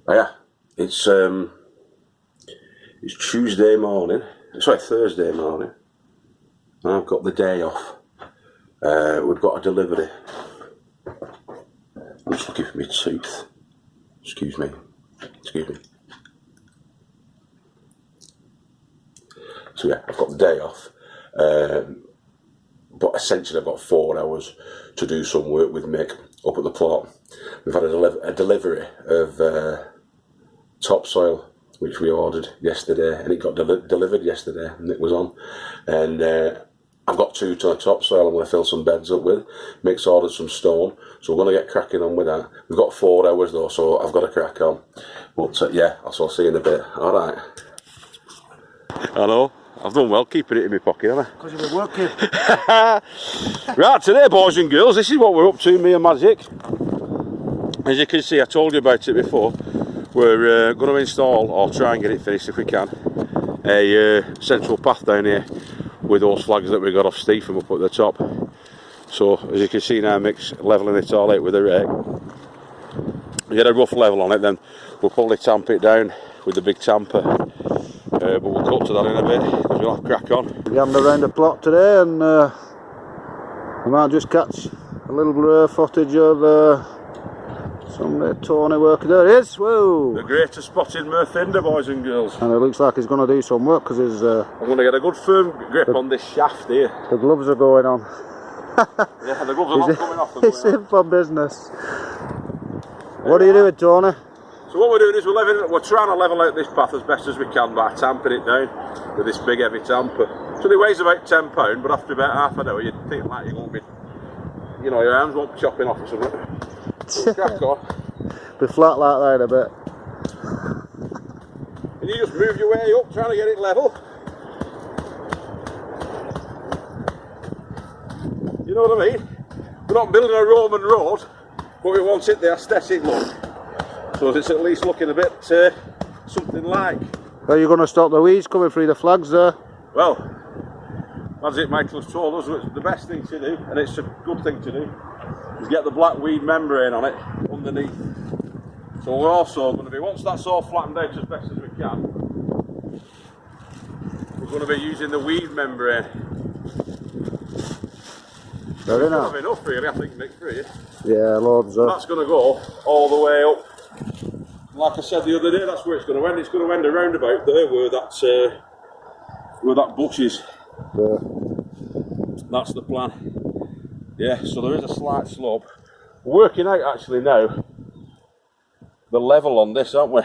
Oh yeah, it's Tuesday morning. Sorry, Thursday morning. And I've got the day off. We've got a delivery. I'm just looking for my tooth. Excuse me. So yeah, I've got the day off. But essentially I've got 4 hours to do some work with Mick up at the plot. We've had a delivery of topsoil, which we ordered yesterday, and it got delivered yesterday. Mick was on, and I've got 2 ton of topsoil I'm going to fill some beds up with. Mick's ordered some stone, so we're going to get cracking on with that. We've got 4 hours though, so I've got to crack on. But yeah, I'll see you in a bit. Alright. Hello. I've done well keeping it in my pocket, haven't I? Because you've been working. Right, today, boys and girls, this is what we're up to, me and Magic. As you can see, I told you about it before. We're going to install, or try and get it finished if we can, a central path down here with those flags that we got off Steve from up at the top. So, as you can see now, Mick's levelling it all out with a rake. We get a rough level on it, then we'll probably tamp it down with the big tamper. But we'll cut to that in a bit, because we'll have crack on. We're having around the plot today, and we might just catch a little footage of some Tony working. There he is, whoa! The greatest spotted Murthinder, boys and girls. And it looks like he's going to do some work, because his... I'm going to get a good firm grip on this shaft here. The gloves are going on. Yeah, the gloves are not coming off. It's in for business. What are you doing, Tony? So what we're doing is we're trying to level out this path as best as we can by tamping it down with this big heavy tamper. So it weighs about £10, but after about half an hour you'd think like you won't be, you know, your arms won't be chopping off or something. So crack on. Be flat like that a bit. And you just move your way up, trying to get it level. You know what I mean? We're not building a Roman road, but we want it the aesthetic look. So it's at least looking a bit something like. Are you going to stop the weeds coming through the flags there? Well, as it Michael has told us, the best thing to do, and it's a good thing to do, is get the black weed membrane on it underneath. So we're also going to be, once that's all flattened out as best as we can, we're going to be using the weed membrane. Very nice. Enough really, I think, Mick, for you. Yeah, loads of. That's going to go all the way up. Like I said the other day, that's where it's going to end. It's going to end around about there where that bush is. Yeah. That's the plan. Yeah, so there is a slight slope. We're working out actually now the level on this, aren't we?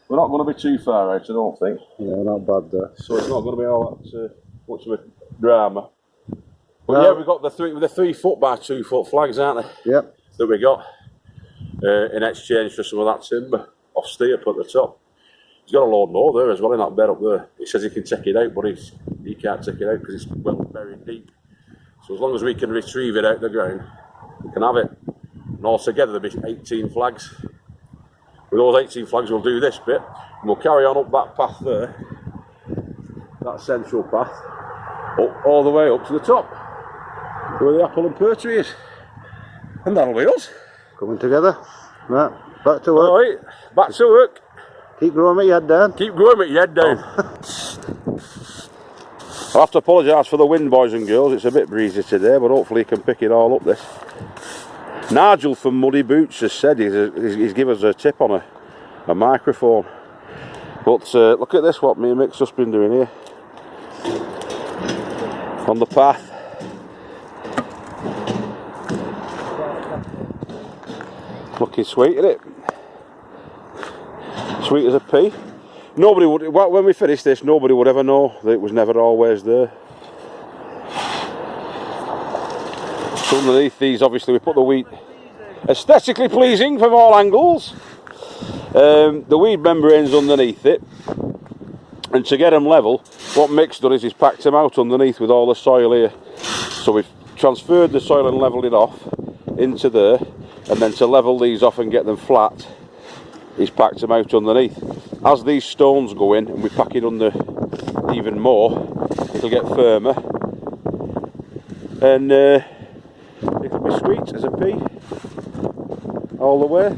We're not going to be too far out, I don't think. Yeah, not bad there. So it's not going to be all that much of a drama. But no. Yeah, we've got the 3 foot by 2 foot flags, aren't they? Yep. That we got in exchange for some of that timber off Steve up at the top. He's got a load more there as well in that bed up there. He says he can take it out, but he can't take it out because it's well buried deep. So as long as we can retrieve it out the ground, we can have it. And altogether there'll be 18 flags. With those 18 flags we'll do this bit, and we'll carry on up that path there, that central path, up all the way up to the top, where the apple and pear tree is. And that'll be us. Coming together. Right, back to work. Alright, back to work. Keep growing with your head down. Keep growing with your head down. I'll have to apologise for the wind, boys and girls. It's a bit breezy today, but hopefully you can pick it all up this. Nigel from Muddy Boots has said he's given us a tip on a microphone. But look at this, what me and Mick's just been doing here. On the path. Looking sweet, isn't it? Sweet as a pea. Nobody would, when we finish this, nobody would ever know that it was never always there. So underneath these, obviously, we put the wheat. Aesthetically pleasing from all angles. The weed membrane's underneath it. And to get them level, what Mick's done is he's packed them out underneath with all the soil here. So we've transferred the soil and levelled it off into there. And then to level these off and get them flat, he's packed them out underneath. As these stones go in and we pack it under even more, it'll get firmer. And it'll be sweet as a pea all the way.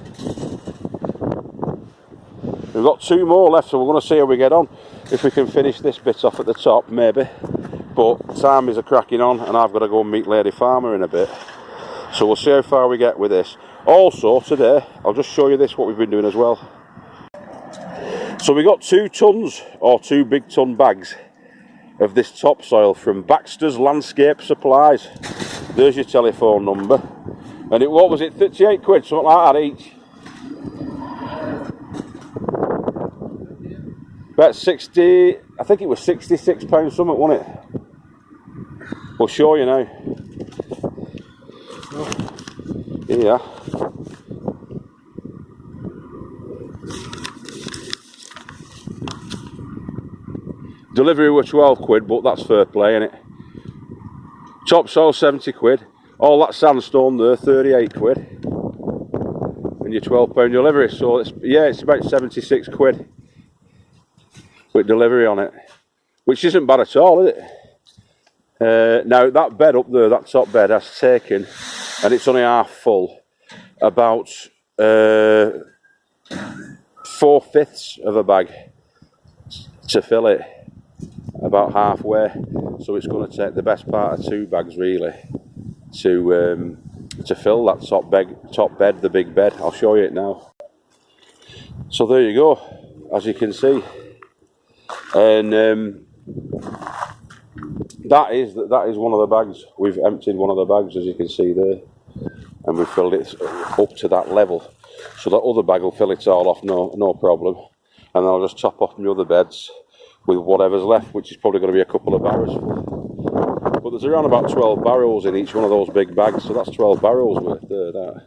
We've got 2 more left, so we're going to see how we get on. If we can finish this bit off at the top, maybe. But time is a cracking on, and I've got to go and meet Lady Farmer in a bit. So we'll see how far we get with this. Also, today, I'll just show you this, what we've been doing as well. So we got 2 tons, or 2 big ton bags, of this topsoil from Baxter's Landscape Supplies. There's your telephone number. And what was it, 38 quid, something like that each? About 60, I think it was £66 something, wasn't it? We'll show you now. Yeah. Delivery were 12 quid, but that's fair play, innit? Topsoil 70 quid. All that sandstone there, 38 quid. And your £12 delivery. So it's about 76 quid with delivery on it, which isn't bad at all, is it? Now that bed up there, that top bed, has taken, and it's only half full, about 4/5 of a bag to fill it, about halfway. So it's going to take the best part of 2 bags really to fill that top bed, the big bed. I'll show you it now. So there you go, as you can see. And that is one of the bags. We've emptied one of the bags, as you can see there, and we've filled it up to that level. So that other bag will fill it all off, no problem. And then I'll just top off my other beds with whatever's left, which is probably going to be a couple of barrels full. But there's around about 12 barrels in each one of those big bags, so that's 12 barrels worth there,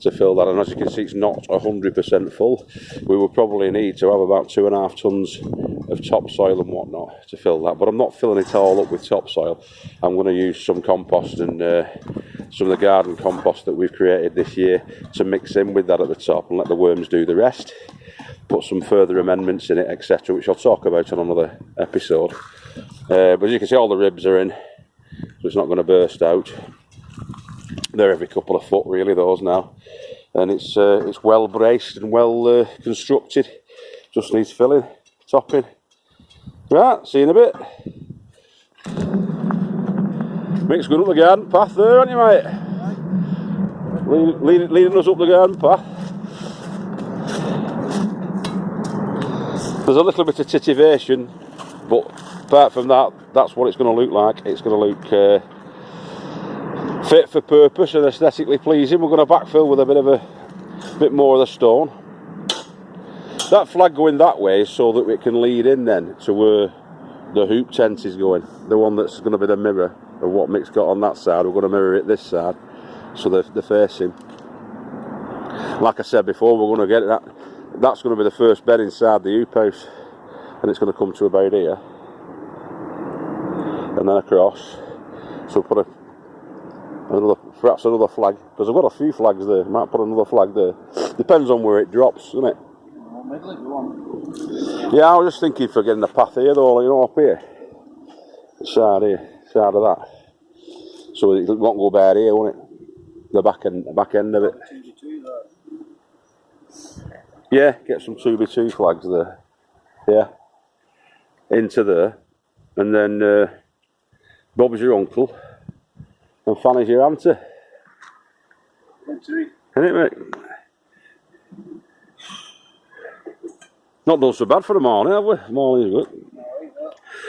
to fill that. And as you can see, it's not 100% full. We will probably need to have about 2.5 tons of topsoil and whatnot to fill that, but I'm not filling it all up with topsoil. I'm going to use some compost and some of the garden compost that we've created this year to mix in with that at the top and let the worms do the rest. Put some further amendments in it, etc., which I'll talk about on another episode. But as you can see, all the ribs are in, so it's not going to burst out. They're every couple of foot really, those now, and it's well braced and well constructed. Just needs filling, topping. Right, see you in a bit. Mick's going up the garden path there, aren't you, mate? Leading us up the garden path. There's a little bit of titivation, but apart from that, that's what it's going to look like. It's going to look fit for purpose and aesthetically pleasing. We're going to backfill with a bit more of the stone. That flag going that way is so that it can lead in then to where the hoop tent is going. The one that's going to be the mirror of what Mick's got on that side. We're going to mirror it this side, so they're facing. Like I said before, we're going to get that. That's going to be the first bed inside the hoop house, and it's going to come to about here and then across. So put perhaps another flag, because I've got a few flags there. Might put another flag there. Depends on where it drops, doesn't it? Yeah, I was just thinking for getting the path here though, you know, up here. Side of that. So it won't go bad here, won't it? The back end of it. Yeah, get some 2x2 flags there. Yeah. Into there. And then Bob's your uncle and Fanny's your auntie. Isn't it, mate? Not done so bad for the morning, have we? Morning's good.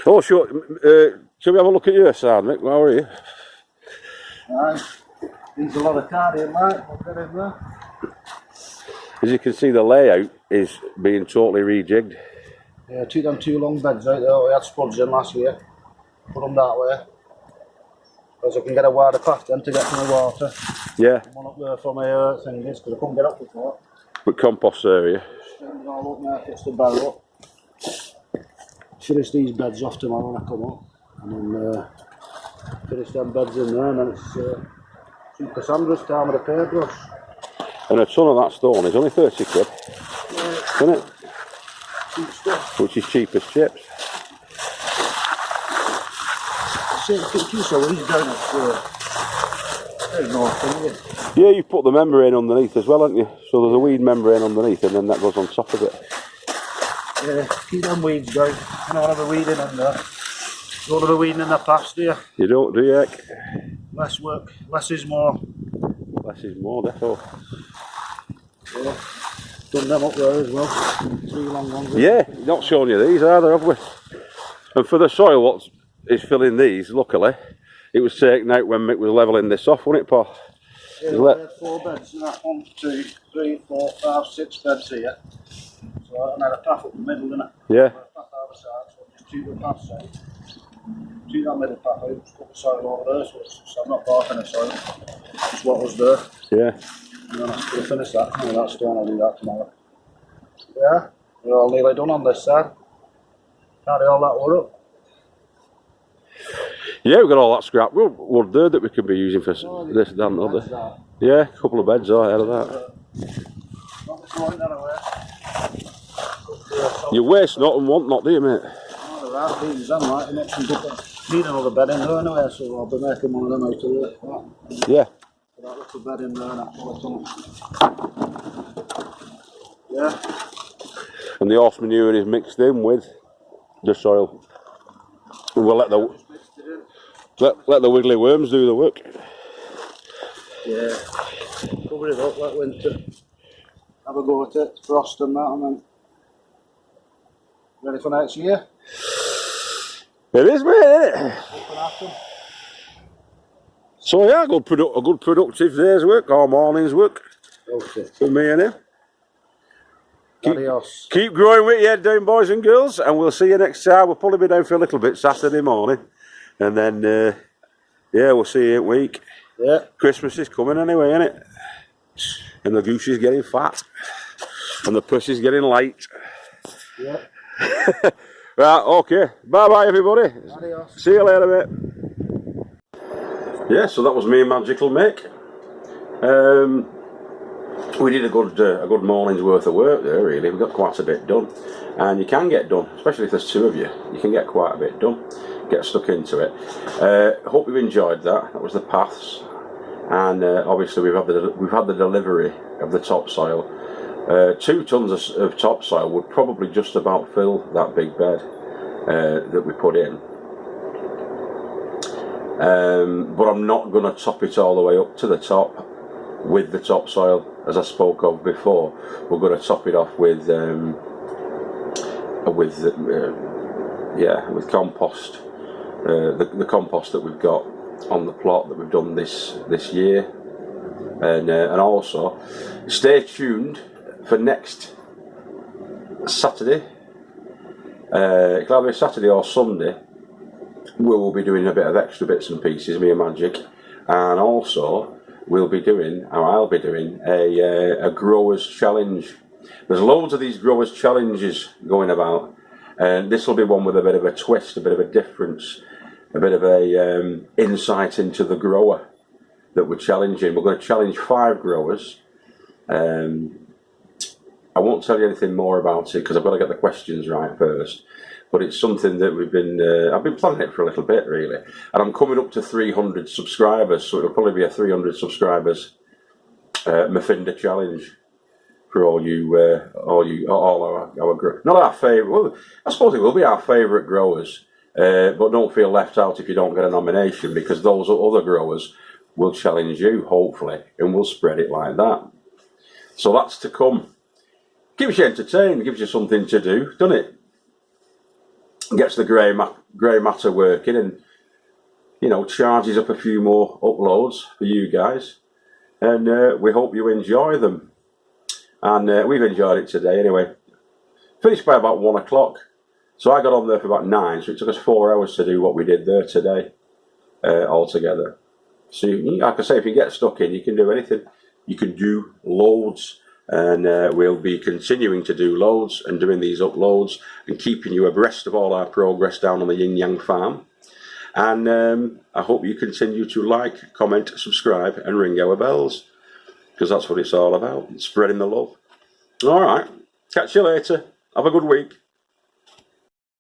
Oh, sure. Shall we have a look at your side, Mick? How are you? Needs a lot of cardio, mate. I'll get in there. As you can see, the layout is being totally rejigged. Yeah, took them 2 long beds out there. We had spuds in last year. Put them that way, because I can get a wider path then to get to the water. Yeah. One up there for my things, because I couldn't get up before. But compost area. Things all up there, fix the barrel up. Finish these beds off tomorrow when I come up, and then finish them beds in there, and then it's Super Sandra's time with a paintbrush. And a ton of that stone is only 30 quid, isn't it? Cheap stuff. Which is cheap as chips. Yeah, you put the membrane underneath as well, haven't you? So there's a weed membrane underneath, and then that goes on top of it. Yeah, keep them weeds going. You don't want to be weeding in there. You don't want to be weeding in the past, do you? You don't, do you? Less work, less is more. Less is more, definitely. Yeah. Done them up there as well. 3 long ones. Yeah, not showing you these either, have we? And for the soil, what is filling these, luckily, it was taken out when Mick was levelling this off, wasn't it, Paul? Yeah, we had 4 beds in that. 1, 2, 3, 4, 5, 6 beds here. So I had a path up the middle, didn't it? Yeah. A path either side, so just 2 the path side. 2 that middle path out, just put the soil over there, so I'm not barking the soil. Just what was there. Yeah. And then after I finish that, that's done, I'll do that tomorrow. Yeah, we're all nearly done on this side. Carry all that wood up. Yeah, we've got all that scrap wood there that we could be using for this, that and other. Yeah, a couple of beds out of that. Not throwing that away. You waste not and want not, do you, mate? Oh, the right beans, I'm right, and it's need another bed in there anyway, so I'll be making one of them out of there. Yeah. That little bed in there and that yeah. And the horse manure is mixed in with the soil. And we'll let the wiggly worms do the work. Yeah. Cover it up that winter. Have a go at it, frost and that, and then ready for next year. It is, mate, isn't it? So yeah, a good productive day's work, or morning's work. Okay. For me and him. Adios. Keep growing with your head down, boys and girls, and we'll see you next time. We'll probably be down for a little bit Saturday morning. And then, yeah, we'll see you in a week. Yeah. Christmas is coming anyway, isn't it? And the goose is getting fat. And the puss is getting light. Yeah. Right, okay. Bye-bye, everybody. Adios. See you later, mate. Yeah, so that was me and Magical Mick. We did a good morning's worth of work there, really. We got quite a bit done. And you can get done, especially if there's 2 of you. You can get quite a bit done. Get stuck into it. Hope you've enjoyed that. That was the paths. And obviously we've had the delivery of the topsoil. 2 tons of topsoil would probably just about fill that big bed that we put in. But I'm not going to top it all the way up to the top with the topsoil, as I spoke of before. We're going to top it off with compost. The compost that we've got on the plot that we've done this year, and also stay tuned for next Saturday. It'll either be Saturday or Sunday. We will be doing a bit of extra bits and pieces, me and Magic, and also I'll be doing a growers challenge. There's loads of these growers challenges going about, and this will be one with a bit of a twist, a bit of a difference, a bit of a insight into the grower that we're challenging. We're going to challenge 5 growers. I won't tell you anything more about it because I've got to get the questions right first. But it's something that I've been planning it for a little bit, really. And I'm coming up to 300 subscribers, so it'll probably be a 300 subscribers Mafinda challenge for all our not our favourite. Well, I suppose it will be our favourite growers, but don't feel left out if you don't get a nomination, because those other growers will challenge you, hopefully, and we'll spread it like that. So that's to come. Keeps you entertained, gives you something to do, doesn't it? Gets the grey matter working, and charges up a few more uploads for you guys, and we hope you enjoy them. And we've enjoyed it today anyway. Finished by about 1 o'clock, so I got on there for about 9, so it took us 4 hours to do what we did there today altogether. So like I say, if you get stuck in, you can do anything. You can do loads. And we'll be continuing to do loads and doing these uploads and keeping you abreast of all our progress down on the Yin Yang farm. And I hope you continue to like, comment, subscribe and ring our bells, because that's what it's all about, spreading the love. Alright, catch you later. Have a good week.